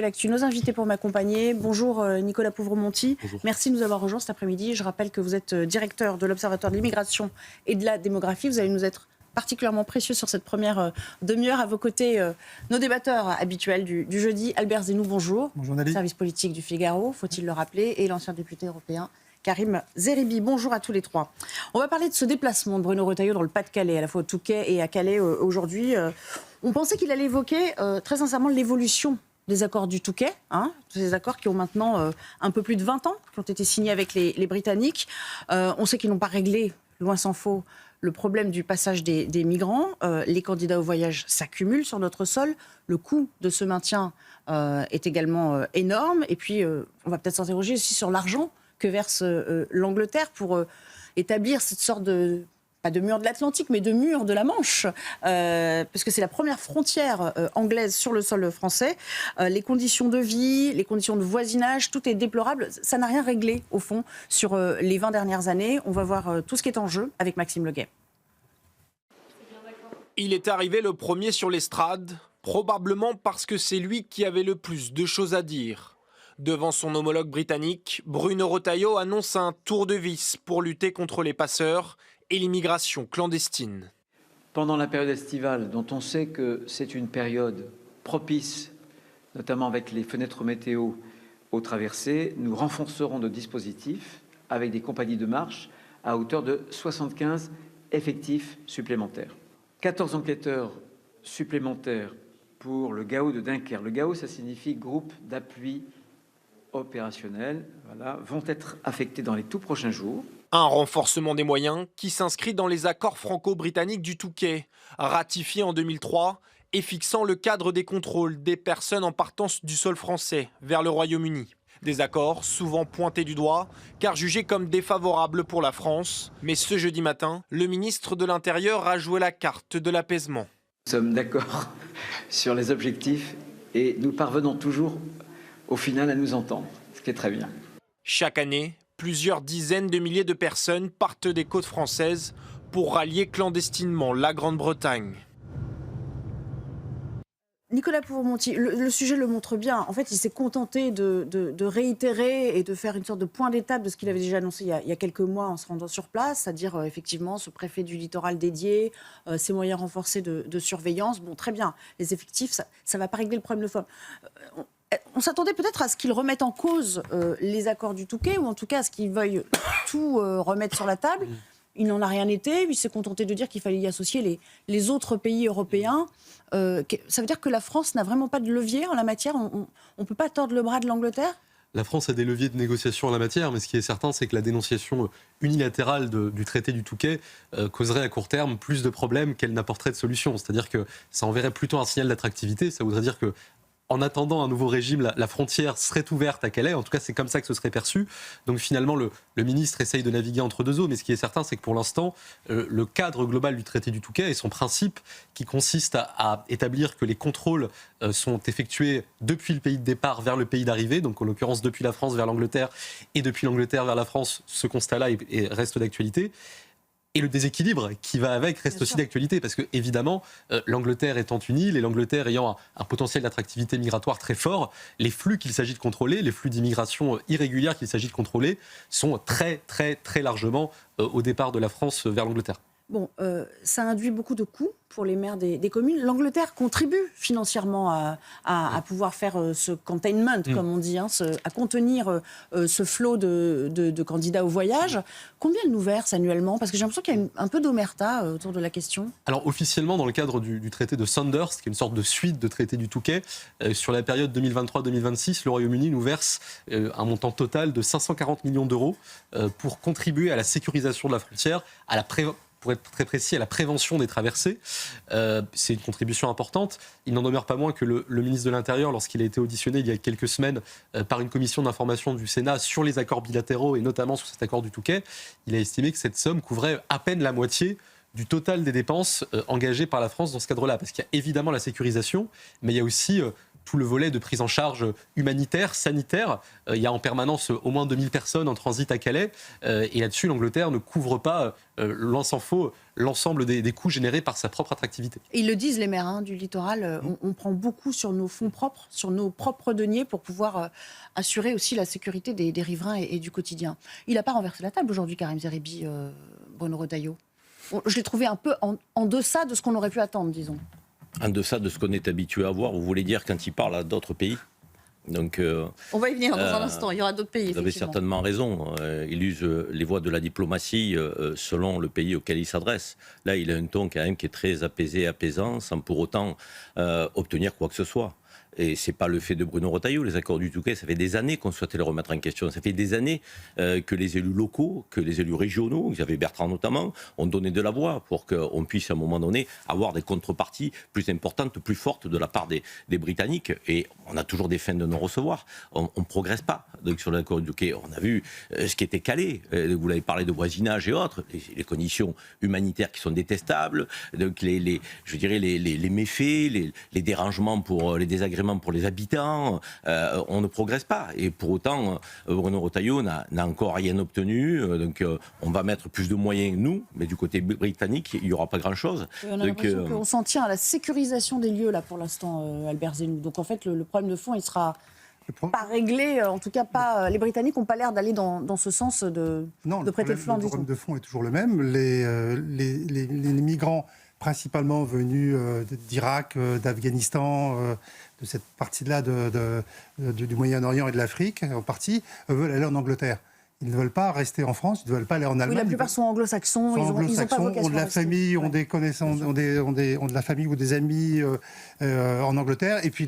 L'actu, nos invités pour m'accompagner. Bonjour Nicolas Pouvremonti. Bonjour. Merci de nous avoir rejoints cet après-midi. Je rappelle que vous êtes directeur de l'Observatoire de l'immigration et de la démographie. Vous allez nous être particulièrement précieux sur cette première demi-heure. À vos côtés, nos débatteurs habituels du jeudi. Albert Zenou, bonjour. Bonjour Nathalie. Service politique du Figaro, faut-il le rappeler, et l'ancien député européen Karim Zeribi. Bonjour à tous les trois. On va parler de ce déplacement de Bruno Retailleau dans le Pas-de-Calais, à la fois au Touquet et à Calais aujourd'hui. On pensait qu'il allait évoquer très sincèrement l'évolution des accords du Touquet, ces accords qui ont maintenant un peu plus de 20 ans, qui ont été signés avec les Britanniques. On sait qu'ils n'ont pas réglé, loin s'en faut, le problème du passage des migrants. Les candidats au voyage s'accumulent sur notre sol. Le coût de ce maintien est également énorme. Et puis, on va peut-être s'interroger aussi sur l'argent que verse l'Angleterre pour établir cette sorte de... pas de mur de l'Atlantique, mais de mur de la Manche, parce que c'est la première frontière anglaise sur le sol français. Les conditions de vie, les conditions de voisinage, tout est déplorable. Ça n'a rien réglé, au fond, sur les 20 dernières années. On va voir tout ce qui est en jeu avec Maxime Leguet. Il est arrivé le premier sur l'estrade, probablement parce que c'est lui qui avait le plus de choses à dire. Devant son homologue britannique, Bruno Retailleau annonce un tour de vis pour lutter contre les passeurs et l'immigration clandestine. Pendant la période estivale, dont on sait que c'est une période propice, notamment avec les fenêtres météo aux traversées, nous renforcerons nos dispositifs avec des compagnies de marche à hauteur de 75 effectifs supplémentaires. 14 enquêteurs supplémentaires pour le GAO de Dunkerque. Le GAO, ça signifie groupe d'appui opérationnel, vont être affectés dans les tout prochains jours. Un renforcement des moyens qui s'inscrit dans les accords franco-britanniques du Touquet, ratifiés en 2003 et fixant le cadre des contrôles des personnes en partance du sol français vers le Royaume-Uni. Des accords souvent pointés du doigt, car jugés comme défavorables pour la France. Mais ce jeudi matin, le ministre de l'Intérieur a joué la carte de l'apaisement. Nous sommes d'accord sur les objectifs et nous parvenons toujours au final à nous entendre, ce qui est très bien. Chaque année, plusieurs dizaines de milliers de personnes partent des côtes françaises pour rallier clandestinement la Grande-Bretagne. Nicolas Pouvremonti, le sujet le montre bien. En fait, il s'est contenté de réitérer et de faire une sorte de point d'étape de ce qu'il avait déjà annoncé il y a quelques mois en se rendant sur place, c'est-à-dire effectivement ce préfet du littoral dédié, ses moyens renforcés de surveillance. Bon, très bien, les effectifs, ça ne va pas régler le problème de fond. On s'attendait peut-être à ce qu'ils remettent en cause les accords du Touquet, ou en tout cas à ce qu'ils veuillent tout remettre sur la table. Il n'en a rien été. Il s'est contenté de dire qu'il fallait y associer les autres pays européens. Ça veut dire que la France n'a vraiment pas de levier en la matière. On ne peut pas tordre le bras de l'Angleterre ? La France a des leviers de négociation en la matière, mais ce qui est certain, c'est que la dénonciation unilatérale du traité du Touquet causerait à court terme plus de problèmes qu'elle n'apporterait de solutions. C'est-à-dire que ça enverrait plutôt un signal d'attractivité. Ça voudrait dire que en attendant un nouveau régime, la frontière serait ouverte à Calais. En tout cas, c'est comme ça que ce serait perçu. Donc finalement, le ministre essaye de naviguer entre deux eaux. Mais ce qui est certain, c'est que pour l'instant, le cadre global du traité du Touquet et son principe qui consiste à établir que les contrôles sont effectués depuis le pays de départ vers le pays d'arrivée, donc en l'occurrence depuis la France vers l'Angleterre et depuis l'Angleterre vers la France, ce constat-là reste d'actualité. Et le déséquilibre qui va avec reste aussi d'actualité, parce que évidemment, l'Angleterre étant une île et l'Angleterre ayant un potentiel d'attractivité migratoire très fort, les flux qu'il s'agit de contrôler, les flux d'immigration irrégulière qu'il s'agit de contrôler, sont très très très largement au départ de la France vers l'Angleterre. Bon, ça induit beaucoup de coûts pour les maires des communes. L'Angleterre contribue financièrement à pouvoir faire ce containment, comme on dit, à contenir ce flot de candidats au voyage. Combien elle nous verse annuellement ? Parce que j'ai l'impression qu'il y a un peu d'omerta autour de la question. Alors officiellement, dans le cadre du traité de Sandhurst, qui est une sorte de suite de traité du Touquet, sur la période 2023-2026, le Royaume-Uni nous verse un montant total de 540 millions d'euros pour contribuer à la sécurisation de la frontière, pour être très précis, à la prévention des traversées. C'est une contribution importante. Il n'en demeure pas moins que le ministre de l'Intérieur, lorsqu'il a été auditionné il y a quelques semaines par une commission d'information du Sénat sur les accords bilatéraux et notamment sur cet accord du Touquet, il a estimé que cette somme couvrait à peine la moitié du total des dépenses engagées par la France dans ce cadre-là. Parce qu'il y a évidemment la sécurisation, mais il y a aussi tout le volet de prise en charge humanitaire, sanitaire. Il y a en permanence au moins 2000 personnes en transit à Calais. Et là-dessus, l'Angleterre ne couvre pas, l'on s'en faut, l'ensemble des coûts générés par sa propre attractivité. Et ils le disent, les maires du littoral, on prend beaucoup sur nos fonds propres, sur nos propres deniers pour pouvoir assurer aussi la sécurité des riverains et du quotidien. Il n'a pas renversé la table aujourd'hui, Karim Zeribi, Bruno Retailleau. Je l'ai trouvé un peu en deçà de ce qu'on aurait pu attendre, disons. En deçà de ce qu'on est habitué à voir, vous voulez dire quand il parle à d'autres pays? Donc, on va y venir dans un instant, il y aura d'autres pays. Vous avez certainement raison. Il use les voies de la diplomatie selon le pays auquel il s'adresse. Là, il a un ton quand même qui est très apaisé, apaisant, sans pour autant obtenir quoi que ce soit. Et ce n'est pas le fait de Bruno Retailleau. Les accords du Touquet, ça fait des années qu'on souhaitait les remettre en question. Ça fait des années que les élus locaux, que les élus régionaux, Xavier Bertrand notamment, ont donné de la voix pour qu'on puisse à un moment donné avoir des contreparties plus importantes, plus fortes de la part des Britanniques. Et on a toujours des fins de non-recevoir. On ne progresse pas. Donc sur l'accord du Touquet, on a vu ce qui était calé. Vous l'avez parlé de voisinage et autres. Les conditions humanitaires qui sont détestables. Donc je dirais les méfaits, les dérangements pour les désagréments pour les habitants, on ne progresse pas. Et pour autant, Bruno Retailleau n'a encore rien obtenu. Donc on va mettre plus de moyens, nous, mais du côté britannique, il n'y aura pas grand-chose. On a l'impression qu'on s'en tient à la sécurisation des lieux, là, pour l'instant, Albert Zenou. Donc en fait, le problème de fond, il sera pas réglé. En tout cas, pas. Les Britanniques n'ont pas l'air d'aller dans ce sens de prêter le flanc. Le problème de fond est toujours le même. Les migrants principalement venus d'Irak, d'Afghanistan, de cette partie-là du Moyen-Orient et de l'Afrique, en partie, veulent aller en Angleterre. Ils ne veulent pas rester en France, ils ne veulent pas aller en Allemagne. Oui, la plupart sont anglo-saxons, ils ont pas vocation ont de la famille, ont des connaissances, ont de la famille ou des amis en Angleterre. Et puis,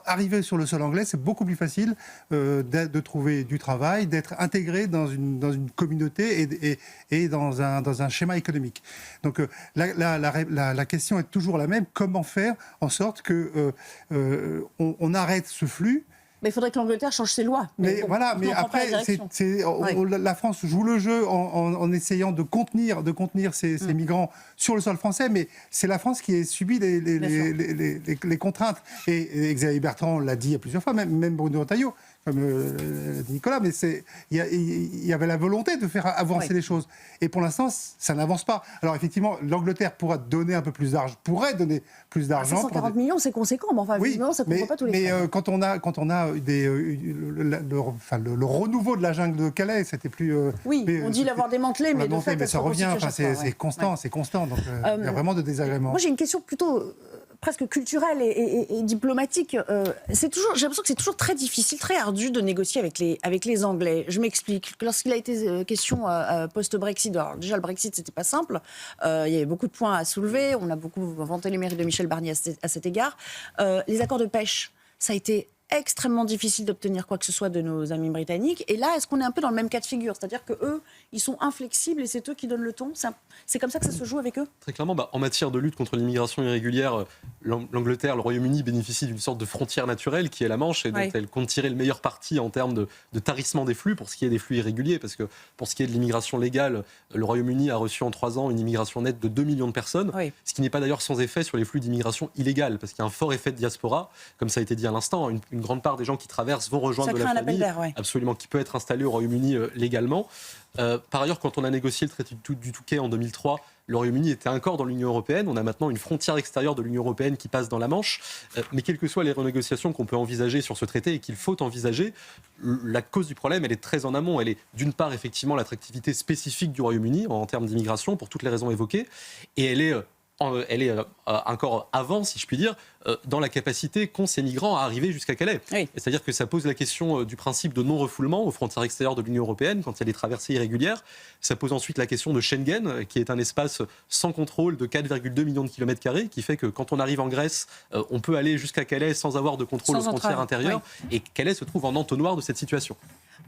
arriver sur le sol anglais, c'est beaucoup plus facile de trouver du travail, d'être intégré dans une communauté et dans un schéma économique. Donc, la question est toujours la même. Comment faire en sorte qu'on arrête ce flux? Mais il faudrait que l'Angleterre change ses lois. Mais après, la France joue le jeu en essayant de contenir ces migrants sur le sol français, mais c'est la France qui a subi les contraintes. Et Xavier Bertrand l'a dit plusieurs fois, même Bruno Retailleau, comme l'a dit Nicolas, mais il y avait la volonté de faire avancer les choses. Et pour l'instant, ça n'avance pas. Alors effectivement, l'Angleterre pourrait donner plus d'argent. 140 millions, c'est conséquent, mais enfin, oui, ça ne couvre pas tous les frais. Mais quand on a le renouveau de la jungle de Calais, c'était plus... on dit l'avoir démantelé, mais de fait, ça revient, c'est constant, c'est constant. Donc il y a vraiment de désagréments. Moi, j'ai une question plutôt presque culturelle et diplomatique. J'ai l'impression que c'est toujours très difficile, très ardu de négocier avec les Anglais. Je m'explique. Lorsqu'il a été question post-Brexit, alors déjà le Brexit, c'était pas simple. Il y avait beaucoup de points à soulever. On a beaucoup vanté les mérites de Michel Barnier à cet égard. Les accords de pêche, ça a été extrêmement difficile d'obtenir quoi que ce soit de nos amis britanniques. Et là, est-ce qu'on est un peu dans le même cas de figure? C'est-à-dire qu'eux, ils sont inflexibles et c'est eux qui donnent le ton? C'est comme ça que ça se joue avec eux? Très clairement, en matière de lutte contre l'immigration irrégulière, l'Angleterre, le Royaume-Uni bénéficient d'une sorte de frontière naturelle qui est la Manche et dont elle compte tirer le meilleur parti en termes de tarissement des flux pour ce qui est des flux irréguliers. Parce que pour ce qui est de l'immigration légale, le Royaume-Uni a reçu en 3 ans une immigration nette de 2 millions de personnes, ce qui n'est pas d'ailleurs sans effet sur les flux d'immigration illégale, parce qu'il y a un fort effet de diaspora, comme ça a été dit à l'instant. Une grande part des gens qui traversent vont rejoindre de la famille, absolument, qui peut être installée au Royaume-Uni légalement. Par ailleurs, quand on a négocié le traité du Touquet en 2003, le Royaume-Uni était encore dans l'Union européenne. On a maintenant une frontière extérieure de l'Union européenne qui passe dans la Manche. Mais quelles que soient les renégociations qu'on peut envisager sur ce traité et qu'il faut envisager, la cause du problème, elle est très en amont. Elle est d'une part, effectivement, l'attractivité spécifique du Royaume-Uni en termes d'immigration, pour toutes les raisons évoquées. Et elle est encore avant, si je puis dire, dans la capacité qu'ont ces migrants à arriver jusqu'à Calais. C'est-à-dire que ça pose la question du principe de non-refoulement aux frontières extérieures de l'Union européenne quand il y a des traversées irrégulières. Ça pose ensuite la question de Schengen, qui est un espace sans contrôle de 4,2 millions de kilomètres carrés, qui fait que quand on arrive en Grèce, on peut aller jusqu'à Calais sans avoir de contrôle aux frontières intérieures. Et Calais se trouve en entonnoir de cette situation.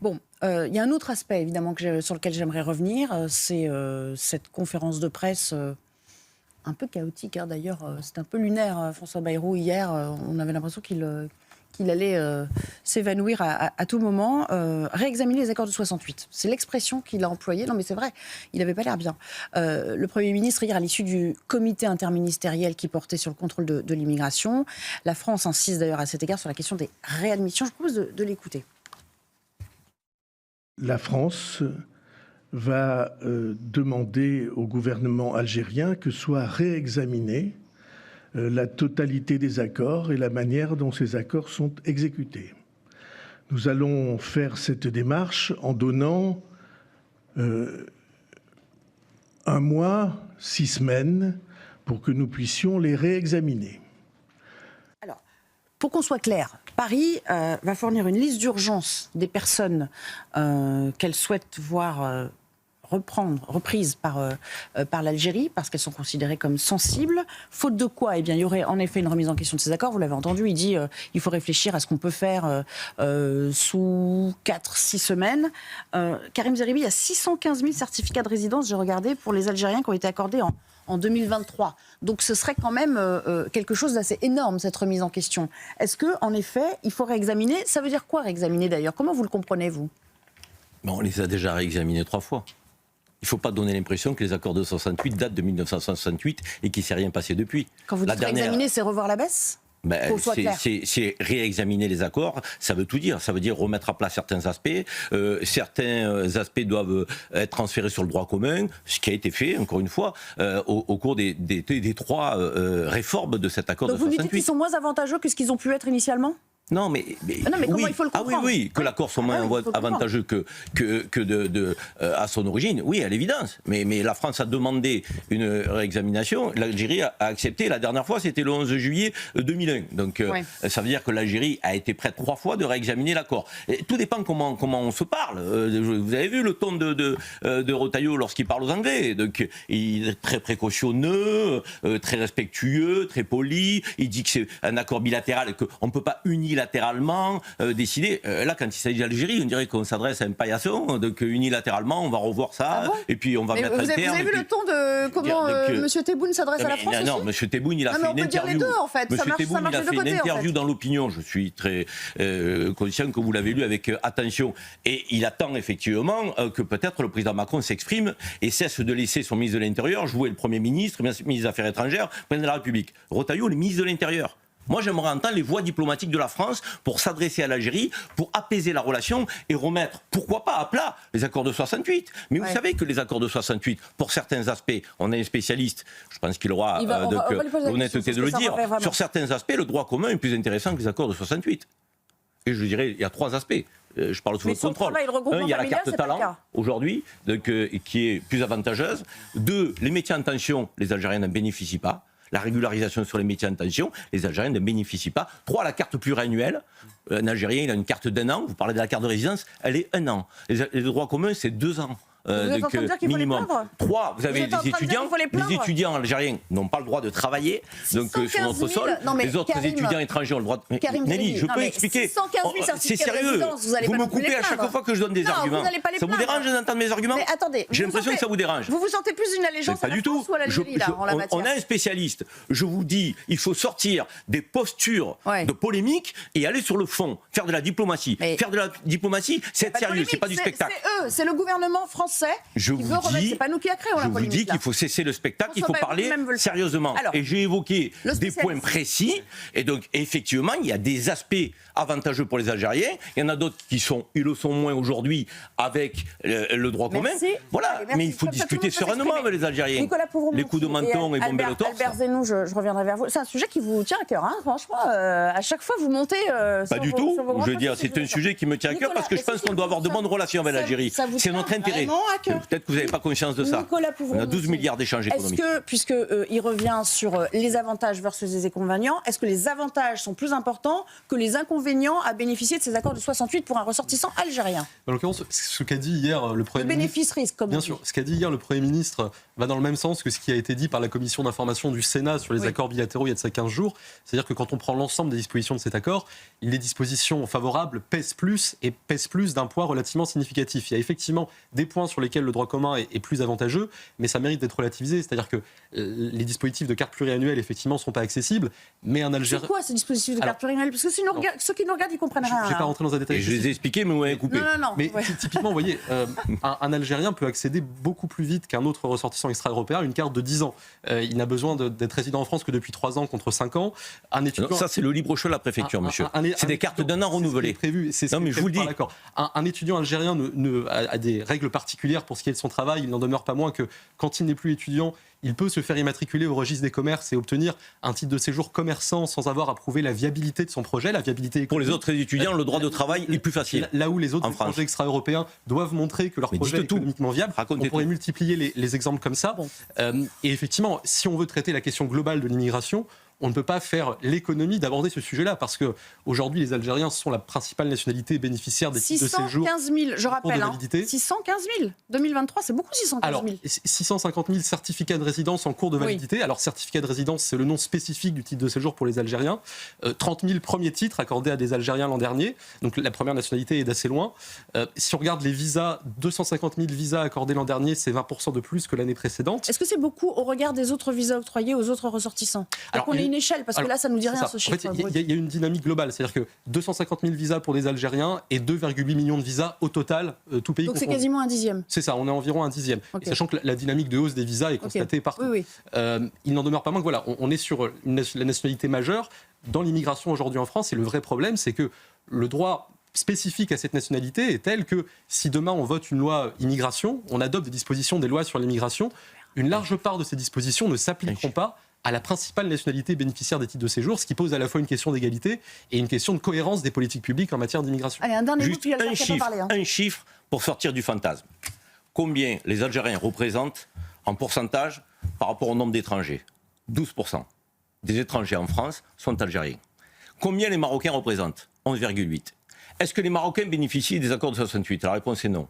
Bon, il y a un autre aspect, évidemment, sur lequel j'aimerais revenir, c'est cette conférence de presse un peu chaotique, d'ailleurs. C'était un peu lunaire, François Bayrou, hier. On avait l'impression qu'il qu'il allait s'évanouir à tout moment. Réexaminer les accords de 68. C'est l'expression qu'il a employée. Non, mais c'est vrai, il n'avait pas l'air bien. Le Premier ministre, hier, à l'issue du comité interministériel qui portait sur le contrôle de l'immigration, la France insiste d'ailleurs à cet égard sur la question des réadmissions. Je vous propose de l'écouter. La France va demander au gouvernement algérien que soit réexaminée la totalité des accords et la manière dont ces accords sont exécutés. Nous allons faire cette démarche en donnant 1 mois, 6 semaines, pour que nous puissions les réexaminer. Alors, pour qu'on soit clair, Paris va fournir une liste d'urgence des personnes qu'elle souhaite voir reprises par l'Algérie, parce qu'elles sont considérées comme sensibles. Faute de quoi, eh bien, il y aurait en effet une remise en question de ces accords. Vous l'avez entendu, il dit il faut réfléchir à ce qu'on peut faire sous 4-6 semaines. Karim Zeribi, il y a 615 000 certificats de résidence, j'ai regardé, pour les Algériens qui ont été accordés en 2023. Donc ce serait quand même quelque chose d'assez énorme, cette remise en question. Est-ce qu'en effet, il faut réexaminer? Ça veut dire quoi réexaminer d'ailleurs? Comment vous le comprenez, vous? On les a déjà réexaminés 3 fois. Il ne faut pas donner l'impression que les accords de 68 datent de 1968 et qu'il ne s'est rien passé depuis. Quand vous dites réexaminer, c'est revoir la baisse? C'est réexaminer les accords, ça veut tout dire. Ça veut dire remettre à plat certains aspects. Certains aspects doivent être transférés sur le droit commun, ce qui a été fait, encore une fois, au cours des 3 réformes de cet accord de 68. Donc vous dites qu'ils sont moins avantageux que ce qu'ils ont pu être initialement? Non, mais comment oui. il faut le comprendre? Oui, que l'accord soit moins avantageux que à son origine, oui, à l'évidence. Mais la France a demandé une réexamination, l'Algérie a accepté. La dernière fois, c'était le 11 juillet 2001. Donc, ça veut dire que l'Algérie a été prête 3 fois de réexaminer l'accord. Et tout dépend comment on se parle. Vous avez vu le ton de Retailleau lorsqu'il parle aux Anglais. Donc, il est très précautionneux, très respectueux, très poli. Il dit que c'est un accord bilatéral et qu'on ne peut pas unilatéralement décider. Là, quand il s'agit d'Algérie, on dirait qu'on s'adresse à un paillasson, donc unilatéralement, on va revoir ça, et puis on va mettre un terme. Vous avez vu le ton de comment M. Tebboune s'adresse à la France? Non, M. Tebboune, il a fait une interview. On peut dire les deux, en fait. M. Tebboune, il a fait une interview dans l'Opinion. Je suis très conscient que vous l'avez lu avec attention. Et il attend effectivement que peut-être le président Macron s'exprime et cesse de laisser son ministre de l'Intérieur jouer le Premier ministre, ministre des Affaires étrangères, président de la République. Retailleau, le ministre de l'Intérieur. Moi, j'aimerais entendre les voix diplomatiques de la France pour s'adresser à l'Algérie, pour apaiser la relation et remettre, pourquoi pas, à plat les accords de 68. Mais vous savez que les accords de 68, pour certains aspects, on a un spécialiste, je pense qu'il aura l'honnêteté de le dire, sur certains aspects, le droit commun est plus intéressant que les accords de 68. Et je dirais, il y a 3 aspects. Je parle sous votre contrôle. Il y a la carte talent, aujourd'hui, qui est plus avantageuse. 2, les métiers en tension, les Algériens n'en bénéficient pas. La régularisation sur les métiers en tension, les Algériens ne bénéficient pas. 3, la carte pluriannuelle. Un Algérien, il a une carte d'1 an. Vous parlez de la carte de résidence, elle est 1 an. Les droits communs, c'est 2 ans. Minimum. 3, vous avez des étudiants. Les étudiants algériens n'ont pas le droit de travailler donc, sur notre sol. Les autres étudiants étrangers ont le droit de... Nelly, je peux expliquer. C'est sérieux. Vous me coupez à chaque fois que je donne des arguments. Ça vous dérange d'entendre mes arguments? J'ai l'impression que ça vous dérange. Vous vous sentez plus une allégeance à la France ou à l'Algérie en la matière? On a un spécialiste. Je vous dis, il faut sortir des postures de polémique et aller sur le fond. Faire de la diplomatie. Faire de la diplomatie, c'est être sérieux, c'est pas du spectacle. C'est eux, c'est le gouvernement français. C'est pas nous qui a créé. Je vous dis qu'il faut cesser le spectacle, il faut parler sérieusement. Et j'ai évoqué des points précis. Et donc, effectivement, il y a des aspects avantageux pour les Algériens. Il y en a d'autres qui le sont moins aujourd'hui avec le droit commun. Voilà. Mais il faut discuter sereinement avec les Algériens. Les coups de menton et bomber le torse. Albert Zenou, je reviendrai vers vous. C'est un sujet qui vous tient à cœur, hein, franchement. À chaque fois, vous montez. Pas du tout. Je veux dire, c'est un sujet qui me tient à cœur parce que je pense qu'on doit avoir de bonnes relations avec l'Algérie. C'est notre intérêt. Peut-être que vous n'avez pas conscience de ça. On a 12 milliards d'échanges économiques. Est-ce que, puisqu'il revient sur les avantages versus les inconvénients, est-ce que les avantages sont plus importants que les inconvénients à bénéficier de ces accords de 68 pour un ressortissant algérien? En l'occurrence, ce qu'a dit hier le Premier ministre... bénéfice-risque, comme bien sûr, ce qu'a dit hier le Premier ministre va dans le même sens que ce qui a été dit par la commission d'information du Sénat sur les accords bilatéraux il y a de ça 15 jours. C'est-à-dire que quand on prend l'ensemble des dispositions de cet accord, les dispositions favorables pèsent plus d'un poids relativement significatif. Il y a effectivement des points sur sur lesquels le droit commun est plus avantageux, mais ça mérite d'être relativisé. C'est-à-dire que les dispositifs de carte pluriannuelle, effectivement, ne sont pas accessibles, mais un Algérien... C'est quoi ces dispositifs de carte pluriannuelle? Parce que ceux qui nous regardent, ils comprennent rien. Je ne vais pas rentrer dans un détail. Et je les ai expliqués, mais vous m'avez coupé. Non. Mais typiquement, vous voyez, un Algérien peut accéder beaucoup plus vite qu'un autre ressortissant extra-européen à une carte de 10 ans. Il n'a besoin d'être résident en France que depuis 3 ans contre 5 ans. Un étudiant... Ça, c'est le libre choix de la préfecture, monsieur. C'est des cartes d'un an renouvelées. Non, mais je vous le dis. Un étudiant algérien a des règles particulières pour ce qui est de son travail. Il n'en demeure pas moins que quand il n'est plus étudiant, il peut se faire immatriculer au registre des commerces et obtenir un titre de séjour commerçant sans avoir à prouver la viabilité de son projet, la viabilité économique. Pour les autres étudiens, le droit de travail est plus facile. Là où les autres projets extra-européens doivent montrer que leur projet est économiquement viable, on pourrait multiplier les exemples comme ça. Bon. Et effectivement, si on veut traiter la question globale de l'immigration, on ne peut pas faire l'économie d'aborder ce sujet-là, parce qu'aujourd'hui, les Algériens sont la principale nationalité bénéficiaire des titres de séjour. 615 000, je rappelle. 615 000. 2023, c'est beaucoup, 615 000. Alors, 650 000 certificats de résidence en cours de validité. Oui. Alors, certificat de résidence, c'est le nom spécifique du titre de séjour pour les Algériens. 30 000 premiers titres accordés à des Algériens l'an dernier. Donc, la première nationalité est d'assez loin. Si on regarde les visas, 250 000 visas accordés l'an dernier, c'est 20% de plus que l'année précédente. Est-ce que c'est beaucoup au regard des autres visas octroyés aux autres ressortissants? Alors, une échelle, parce que là, ça ne nous dit rien, ce chiffre. En fait, il y a une dynamique globale. C'est-à-dire que 250 000 visas pour les Algériens et 2,8 millions de visas au total, tout pays confondu. Donc c'est quasiment un dixième. C'est ça, on est environ un dixième. Okay. Sachant que la dynamique de hausse des visas est constatée partout. Oui. Il n'en demeure pas moins que voilà, on est sur la nationalité majeure dans l'immigration aujourd'hui en France. Et le vrai problème, c'est que le droit spécifique à cette nationalité est tel que si demain on vote une loi immigration, on adopte des dispositions des lois sur l'immigration, une large part de ces dispositions ne s'appliqueront pas à la principale nationalité bénéficiaire des titres de séjour, ce qui pose à la fois une question d'égalité et une question de cohérence des politiques publiques en matière d'immigration. Allez, un dernier Juste un chiffre pour sortir du fantasme. Combien les Algériens représentent en pourcentage par rapport au nombre d'étrangers? 12% des étrangers en France sont algériens. Combien les Marocains représentent? 11,8%. Est-ce que les Marocains bénéficient des accords de 68? La réponse est non.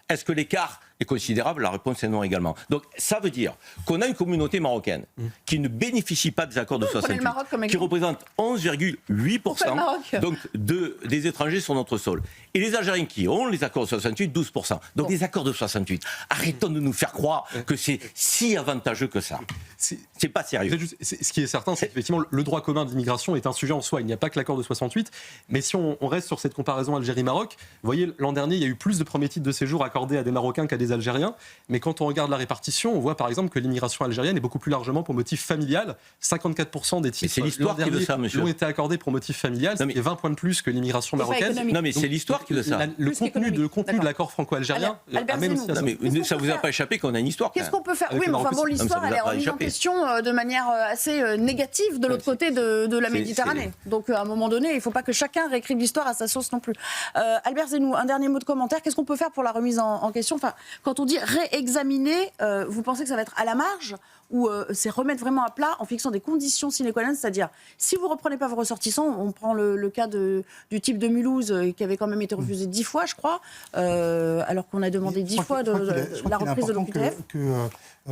Est-ce que l'écart est considérable? La réponse est non également. Donc ça veut dire qu'on a une communauté marocaine qui ne bénéficie pas des accords de 68, qui représente 11,8% donc des étrangers sur notre sol. Et les Algériens qui ont les accords de 68, 12%. Donc les accords de 68, arrêtons de nous faire croire que c'est si avantageux que ça. C'est pas sérieux. Ce qui est certain, c'est qu'effectivement le droit commun de l'immigration est un sujet en soi. Il n'y a pas que l'accord de 68. Mais si on reste sur cette comparaison Algérie-Maroc, vous voyez, l'an dernier, il y a eu plus de premiers titres de séjour accordés à des Marocains qu'à des Algériens. Mais quand on regarde la répartition, on voit par exemple que l'immigration algérienne est beaucoup plus largement pour motif familial. 54% des titres ont été accordés pour motif familial, ce qui est 20 points de plus que l'immigration marocaine. Non mais c'est l'histoire qui veut ça. Le contenu de l'accord franco-algérien a même aussi... Mais ça vous a pas échappé qu'on a une histoire. Qu'est-ce qu'on peut faire? Oui, mais enfin bon, l'histoire elle est remise en question de manière assez négative de l'autre côté de la Méditerranée. Donc à un moment donné, il ne faut pas que chacun réécrive l'histoire à sa sauce non plus. Albert Zenou, un dernier mot de commentaire. Qu'est-ce qu'on peut faire pour la remise en question? Enfin, quand on dit réexaminer, vous pensez que ça va être à la marge ou c'est remettre vraiment à plat en fixant des conditions sine qua non, c'est-à-dire si vous ne reprenez pas vos ressortissants, on prend le cas du type de Mulhouse qui avait quand même été refusé 10 fois, je crois, alors qu'on a demandé 10 fois la reprise de l'OQTF.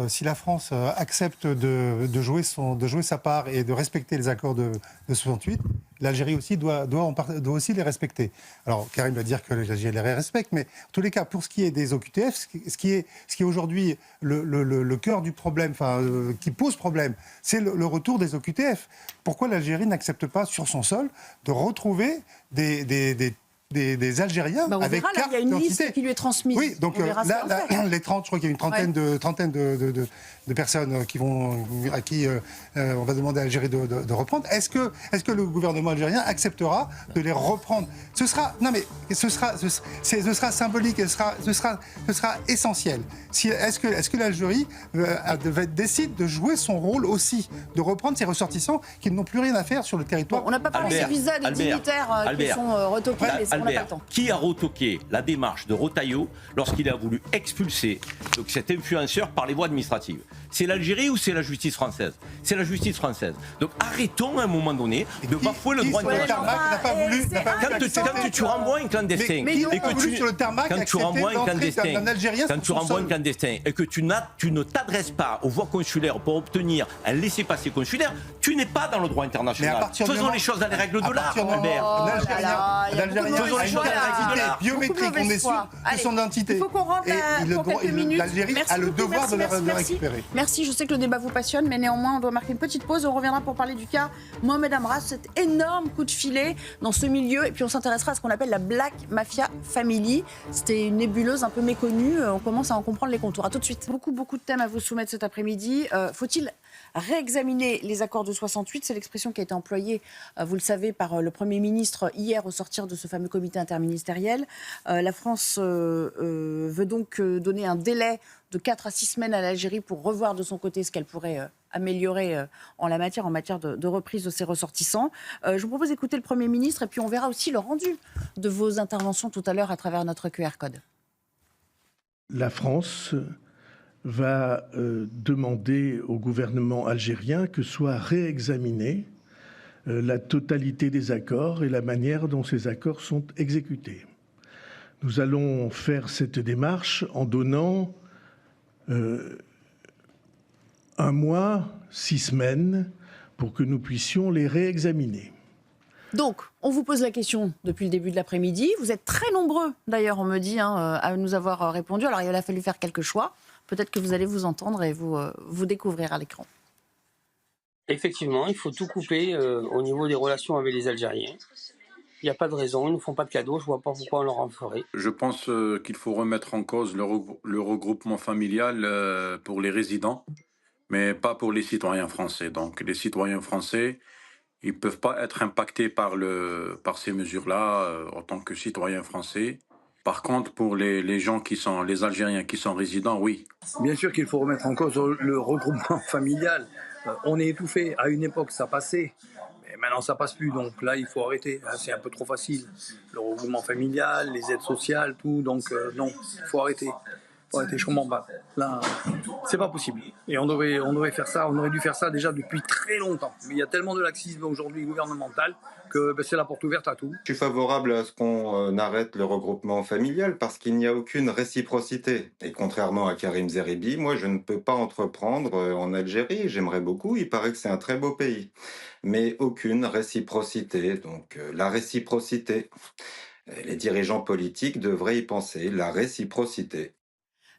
Si la France accepte de jouer sa part et de respecter les accords de 68, l'Algérie aussi doit aussi les respecter. Alors Karim va dire que l'Algérie les respecte, mais en tous les cas, pour ce qui est des OQTF, ce qui est aujourd'hui le cœur du problème, qui pose problème, c'est le retour des OQTF. Pourquoi l'Algérie n'accepte pas sur son sol de retrouver des Algériens avec carte d'identité? Il y a une liste qui lui est transmise. Oui, donc les 30, je crois qu'il y a une trentaine de personnes à qui on va demander à l'Algérie de reprendre. Est-ce que le gouvernement algérien acceptera de les reprendre? Ce sera symbolique, ce sera essentiel. Est-ce que l'Algérie décide de jouer son rôle aussi, de reprendre ses ressortissants qui n'ont plus rien à faire sur le territoire? On n'a pas parlé des visas des dignitaires qui sont retoqués. Albert, qui a retoqué la démarche de Retailleau lorsqu'il a voulu expulser cet influenceur par les voies administratives? C'est l'Algérie ou c'est la justice française? C'est la justice française. Donc arrêtons à un moment donné de bafouer le droit international. Quand tu renvoies un clandestin et que tu ne t'adresses pas aux voies consulaires pour obtenir un laissez-passer consulaire, tu n'es pas dans le droit international. Faisons les choses dans les règles de l'art, Albert. jour les choses biométriques, on est sûr de son identité. Il faut qu'on rentre pour quelques minutes. L'Algérie a le devoir de le récupérer. Merci, je sais que le débat vous passionne, mais néanmoins, on doit marquer une petite pause. On reviendra pour parler du cas Mohamed Amra, cet énorme coup de filet dans ce milieu. Et puis, on s'intéressera à ce qu'on appelle la Black Mafia Family. C'était une nébuleuse un peu méconnue. On commence à en comprendre les contours. À tout de suite. Beaucoup de thèmes à vous soumettre cet après-midi. Faut-il réexaminer les accords de 68 ? C'est l'expression qui a été employée, vous le savez, par le Premier ministre hier au sortir de ce fameux comité interministériel. La France veut donc donner un délai de 4 à 6 semaines à l'Algérie pour revoir de son côté ce qu'elle pourrait améliorer en matière de reprise de ses ressortissants. Je vous propose d'écouter le Premier ministre et puis on verra aussi le rendu de vos interventions tout à l'heure à travers notre QR code. La France va demander au gouvernement algérien que soit réexaminée la totalité des accords et la manière dont ces accords sont exécutés. Nous allons faire cette démarche en donnant 1 mois, 6 semaines pour que nous puissions les réexaminer. Donc, on vous pose la question depuis le début de l'après-midi. Vous êtes très nombreux, d'ailleurs, on me dit, à nous avoir répondu. Alors, il a fallu faire quelques choix. Peut-être que vous allez vous entendre et vous découvrir à l'écran. Effectivement, il faut tout couper au niveau des relations avec les Algériens. Il n'y a pas de raison, ils ne nous font pas de cadeaux, je ne vois pas pourquoi on leur en ferait. Je pense qu'il faut remettre en cause le regroupement familial pour les résidents, mais pas pour les citoyens français. Donc les citoyens français, ils ne peuvent pas être impactés par ces mesures-là en tant que citoyens français. Par contre, pour les Algériens qui sont résidents, oui. Bien sûr qu'il faut remettre en cause le regroupement familial. On est étouffé. À une époque, ça passait. Mais maintenant, ça passe plus. Donc là, il faut arrêter. C'est un peu trop facile. Le regroupement familial, les aides sociales, tout. Donc non, il faut arrêter. Je comprends pas. Là, c'est pas possible. Et on devrait faire ça. On aurait dû faire ça déjà depuis très longtemps. Mais il y a tellement de laxisme aujourd'hui gouvernemental que c'est la porte ouverte à tout. Je suis favorable à ce qu'on arrête le regroupement familial parce qu'il n'y a aucune réciprocité. Et contrairement à Karim Zeribi, moi je ne peux pas entreprendre en Algérie. J'aimerais beaucoup, il paraît que c'est un très beau pays. Mais aucune réciprocité. Donc la réciprocité. Les dirigeants politiques devraient y penser, la réciprocité.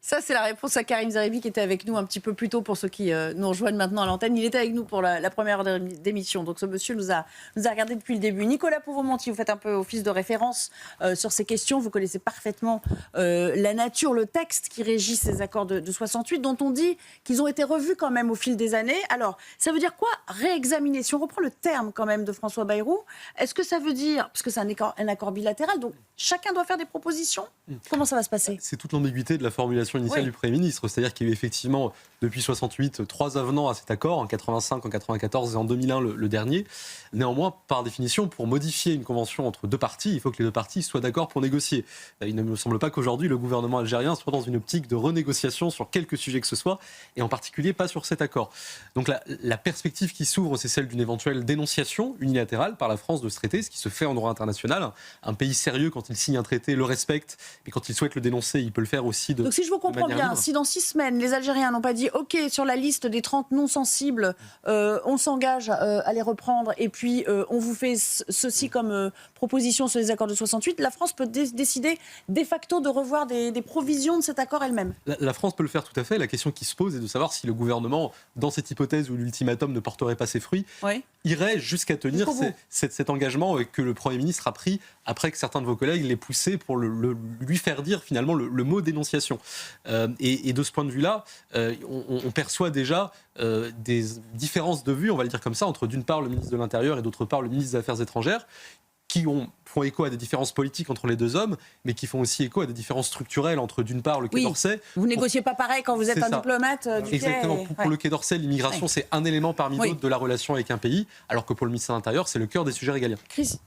Ça, c'est la réponse à Karim Zeribi qui était avec nous un petit peu plus tôt pour ceux qui nous rejoignent maintenant à l'antenne. Il était avec nous pour la première heure d'émission. Donc ce monsieur nous a regardé depuis le début. Nicolas Pouveau-Monti, vous faites un peu office de référence sur ces questions. Vous connaissez parfaitement la nature, le texte qui régit ces accords de 68, dont on dit qu'ils ont été revus quand même au fil des années. Alors, ça veut dire quoi, réexaminer ? Si on reprend le terme quand même de François Bayrou, est-ce que ça veut dire, parce que c'est un accord bilatéral, donc chacun doit faire des propositions ? Comment ça va se passer ? C'est toute l'ambiguïté de la formulation initiale du Premier ministre. C'est-à-dire qu'il y a eu effectivement, depuis 68, 3 avenants à cet accord, en 85, en 94 et en 2001 le dernier. Néanmoins, par définition, pour modifier une convention entre deux parties, il faut que les deux parties soient d'accord pour négocier. Il ne me semble pas qu'aujourd'hui, le gouvernement algérien soit dans une optique de renégociation sur quelque sujet que ce soit, et en particulier pas sur cet accord. Donc la perspective qui s'ouvre, c'est celle d'une éventuelle dénonciation unilatérale par la France de ce traité, ce qui se fait en droit international. Un pays sérieux, quand il signe un traité, le respecte, et quand il souhaite le dénoncer, il peut le faire aussi de... Donc si je vous comprends bien, si dans 6 semaines, les Algériens n'ont pas dit « Ok, sur la liste des 30 non sensibles, on s'engage à les reprendre et puis on vous fait ceci comme proposition sur les accords de 68 », la France peut décider de facto de revoir des provisions de cet accord elle-même. La France peut le faire tout à fait. La question qui se pose est de savoir si le gouvernement, dans cette hypothèse où l'ultimatum ne porterait pas ses fruits, irait jusqu'à tenir cet engagement que le Premier ministre a pris après que certains de vos collègues l'aient poussé pour lui faire dire finalement le mot dénonciation. Et de ce point de vue-là, on perçoit déjà des différences de vue, on va le dire comme ça, entre d'une part le ministre de l'Intérieur et d'autre part le ministre des Affaires étrangères, qui font écho à des différences politiques entre les deux hommes, mais qui font aussi écho à des différences structurelles entre, d'une part, le Quai d'Orsay... Vous négociez pas pareil quand vous êtes un diplomate du Exactement. Quai. Pour le Quai d'Orsay, l'immigration, c'est un élément parmi d'autres de la relation avec un pays, alors que pour le ministère de l'Intérieur, c'est le cœur des sujets régaliens.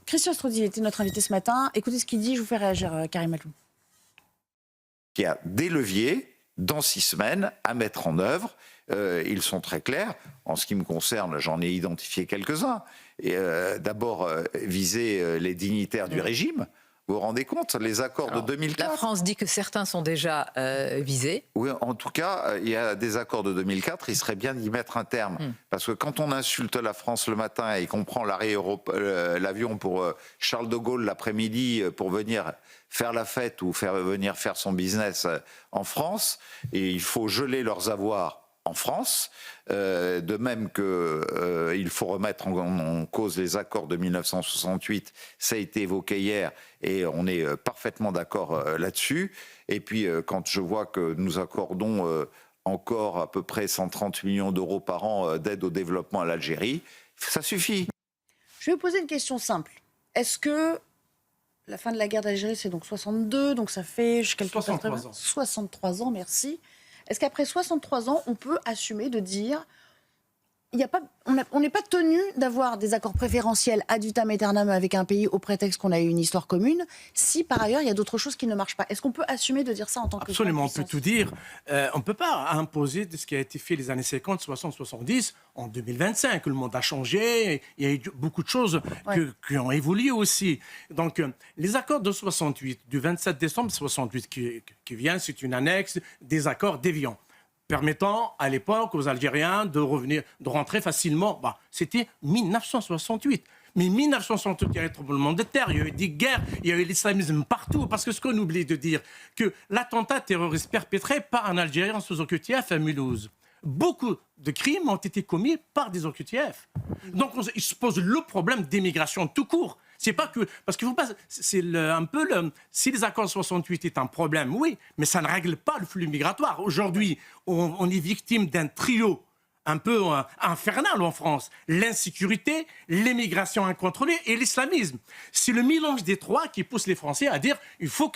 Christian Strodi était notre invité ce matin. Écoutez ce qu'il dit, je vous fais réagir, Karim Atloum. Il y a des leviers dans 6 semaines à mettre en œuvre. Ils sont très clairs. En ce qui me concerne, j'en ai identifié quelques-uns. D'abord, viser les dignitaires du régime, Vous vous rendez compte, les accords de 2004... La France dit que certains sont déjà visés. Oui, en tout cas, il y a des accords de 2004, il serait bien d'y mettre un terme. Parce que quand on insulte la France le matin et qu'on prend l'avion pour Charles de Gaulle l'après-midi pour venir faire la fête ou venir faire son business en France, et il faut geler leurs avoirs en France, de même qu'il faut remettre en cause les accords de 1968, ça a été évoqué hier, et on est parfaitement d'accord là-dessus. Et puis quand je vois que nous accordons encore à peu près 130 millions d'euros par an d'aide au développement à l'Algérie, ça suffit. Je vais vous poser une question simple. Est-ce que la fin de la guerre d'Algérie, c'est donc 62, donc ça fait... 63 ans. 63 ans, merci. Est-ce qu'après 63 ans, on peut assumer de dire on n'est pas tenu d'avoir des accords préférentiels ad vitam aeternam avec un pays au prétexte qu'on a eu une histoire commune, si par ailleurs il y a d'autres choses qui ne marchent pas? Est-ce qu'on peut assumer de dire ça en tant que... Absolument, on peut tout dire. On ne peut pas imposer de ce qui a été fait les années 50, 60, 70 en 2025. Le monde a changé, il y a eu beaucoup de choses qui ont évolué aussi. Donc les accords de 68, du 27 décembre 68 qui vient, c'est une annexe des accords d'Évian, permettant à l'époque aux Algériens de rentrer facilement. C'était 1968. Mais 1968, il y a eu le tremblement de terre, il y a eu des guerres, il y a eu l'islamisme partout. Parce que ce qu'on oublie de dire, que l'attentat terroriste perpétré par un Algérien sous OQTF à Mulhouse, beaucoup de crimes ont été commis par des OQTF. Donc il se pose le problème d'immigration tout court. C'est pas que... Parce qu'il faut pas... Si les accords 68 est un problème, oui, mais ça ne règle pas le flux migratoire. Aujourd'hui, on est victime d'un trio un peu infernal en France. L'insécurité, l'immigration incontrôlée et l'islamisme. C'est le mélange des trois qui pousse les Français à dire il faut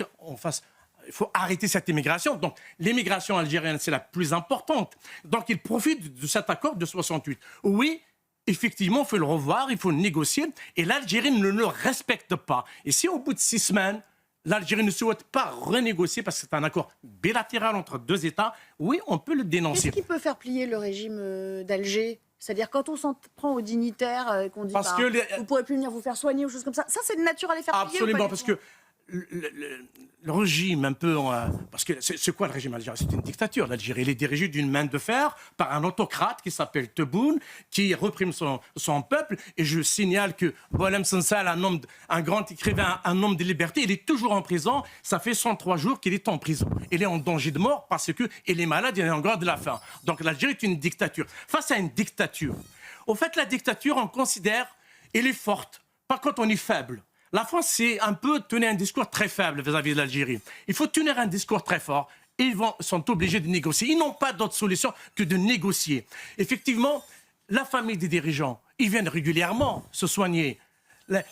arrêter cette immigration. Donc, l'immigration algérienne, c'est la plus importante. Donc, ils profitent de cet accord de 68. Oui, effectivement, il faut le revoir, il faut le négocier. Et l'Algérie ne le respecte pas. Et si au bout de 6 semaines, l'Algérie ne souhaite pas renégocier parce que c'est un accord bilatéral entre deux États, oui, on peut le dénoncer. Qu'est-ce qui peut faire plier le régime d'Alger? C'est-à-dire quand on s'en prend aux dignitaires et qu'on dit vous ne pourrez plus venir vous faire soigner ou choses comme ça, ça c'est de nature à les faire plier? Absolument, parce que le régime un peu... parce que c'est quoi le régime algérien? C'est une dictature, l'Algérie. Il est dirigé d'une main de fer par un autocrate qui s'appelle Tebboune, qui réprime son peuple. Et je signale que Boualem Sansal, un grand écrivain, un homme de liberté, il est toujours en prison. Ça fait 103 jours qu'il est en prison. Il est en danger de mort parce qu'il est malade, il est en garde de la faim. Donc l'Algérie est une dictature. Face à une dictature, au fait, la dictature, on considère, elle est forte, pas quand on est faible. La France, c'est un peu tenir un discours très faible vis-à-vis de l'Algérie. Il faut tenir un discours très fort. Ils sont obligés de négocier. Ils n'ont pas d'autre solution que de négocier. Effectivement, la famille des dirigeants, ils viennent régulièrement se soigner.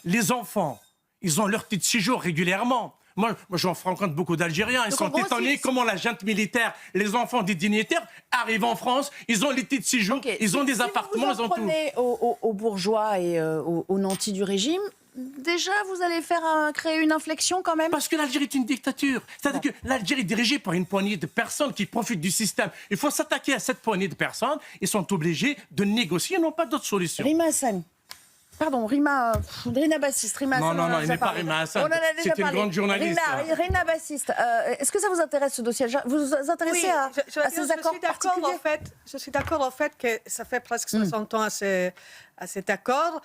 Les enfants, ils ont leur titre de séjour régulièrement. Moi j'en rencontre beaucoup d'Algériens. Ils sont étonnés comment la junte militaire, les enfants des dignitaires arrivent en France. Ils ont les titres de séjour, ils ont des appartements, ils ont tout. Si vous en prenez aux bourgeois et aux nantis du régime, déjà, vous allez créer une inflexion quand même? Parce que l'Algérie est une dictature. C'est-à-dire que l'Algérie est dirigée par une poignée de personnes qui profitent du système. Il faut s'attaquer à cette poignée de personnes. Ils sont obligés de négocier, ils n'ont pas d'autre solution. Rima Hassan. Pardon, Rina Bassiste. Non, il n'est pas Rima Hassan. C'est une grande journaliste. Rina Bassiste, est-ce que ça vous intéresse ce dossier? Vous vous intéressez à ces accords particuliers? Je suis d'accord au fait que ça fait presque 60 ans à cet accord.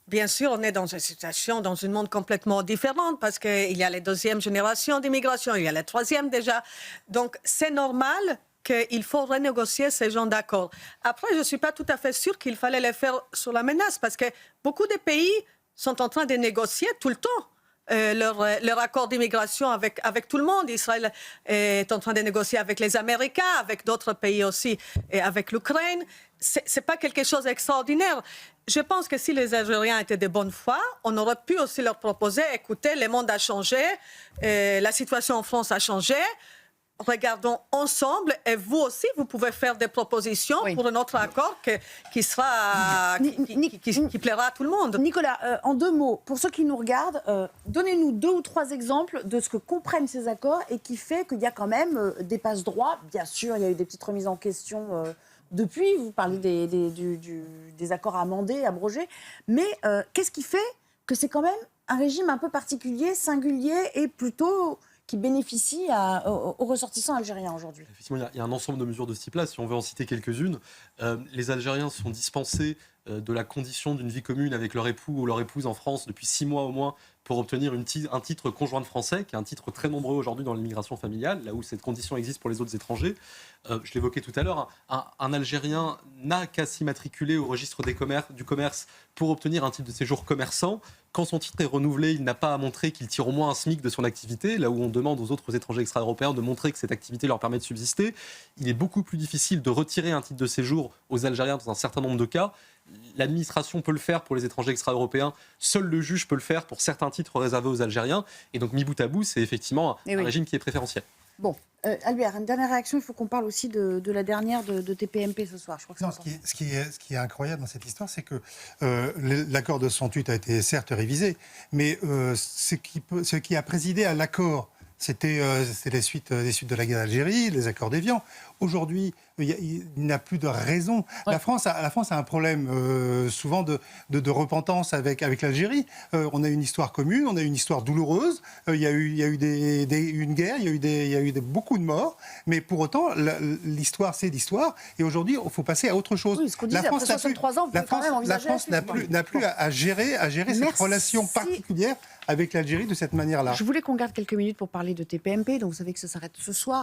Bien sûr, on est dans une situation, dans un monde complètement différent parce qu'il y a la deuxième génération d'immigration, il y a la troisième déjà. Donc, c'est normal qu'il faut renégocier ces genres d'accords. Après, je ne suis pas tout à fait sûre qu'il fallait les faire sur la menace parce que beaucoup de pays sont en train de négocier tout le temps leur accord d'immigration avec tout le monde. Israël est en train de négocier avec les Américains, avec d'autres pays aussi, et avec l'Ukraine. Ce n'est pas quelque chose d'extraordinaire. Je pense que si les Algériens étaient de bonne foi, on aurait pu aussi leur proposer, écoutez, le monde a changé, la situation en France a changé, regardons ensemble et vous aussi, vous pouvez faire des propositions pour un autre accord qui plaira à tout le monde. Nicolas, en 2 mots, pour ceux qui nous regardent, donnez-nous 2 ou 3 exemples de ce que comprennent ces accords et qui fait qu'il y a quand même des passe-droits. Bien sûr, il y a eu des petites remises en question depuis, vous parlez des accords amendés, abrogés, mais qu'est-ce qui fait que c'est quand même un régime un peu particulier, singulier et plutôt qui bénéficie aux ressortissants algériens aujourd'hui. Effectivement, il y a un ensemble de mesures de ce type-là. Si on veut en citer quelques-unes, les Algériens sont dispensés de la condition d'une vie commune avec leur époux ou leur épouse en France depuis 6 mois au moins pour obtenir un titre conjoint de français, qui est un titre très nombreux aujourd'hui dans l'immigration familiale, là où cette condition existe pour les autres étrangers. Je l'évoquais tout à l'heure, un Algérien n'a qu'à s'immatriculer au registre du commerce pour obtenir un titre de séjour commerçant. Quand son titre est renouvelé, il n'a pas à montrer qu'il tire au moins un SMIC de son activité, là où on demande aux autres étrangers extra-européens de montrer que cette activité leur permet de subsister. Il est beaucoup plus difficile de retirer un titre de séjour aux Algériens dans un certain nombre de cas. L'administration peut le faire pour les étrangers extra-européens, seul le juge peut le faire pour certains titres réservés aux Algériens. Et donc, mi bout à bout, c'est effectivement un régime qui est préférentiel. Bon, Albert, une dernière réaction, il faut qu'on parle aussi de la dernière de TPMP ce soir. Je crois que ce qui est incroyable dans cette histoire, c'est que l'accord de 68 a été certes révisé, mais ce qui a présidé à l'accord, c'était les suites de la guerre d'Algérie, les accords d'Évian. Aujourd'hui, il n'y a plus de raison. Ouais. La France a un problème souvent de repentance avec l'Algérie. On a une histoire commune, on a une histoire douloureuse. Il y a eu une guerre, il y a eu beaucoup de morts. Mais pour autant, l'histoire, c'est l'histoire. Et aujourd'hui, il faut passer à autre chose. Oui, ce qu'on disait, après 63 ans, vous pouvez quand même envisager la France n'a plus à gérer cette relation particulière avec l'Algérie de cette manière-là. Je voulais qu'on garde quelques minutes pour parler de TPMP. Donc vous savez que ça s'arrête ce soir.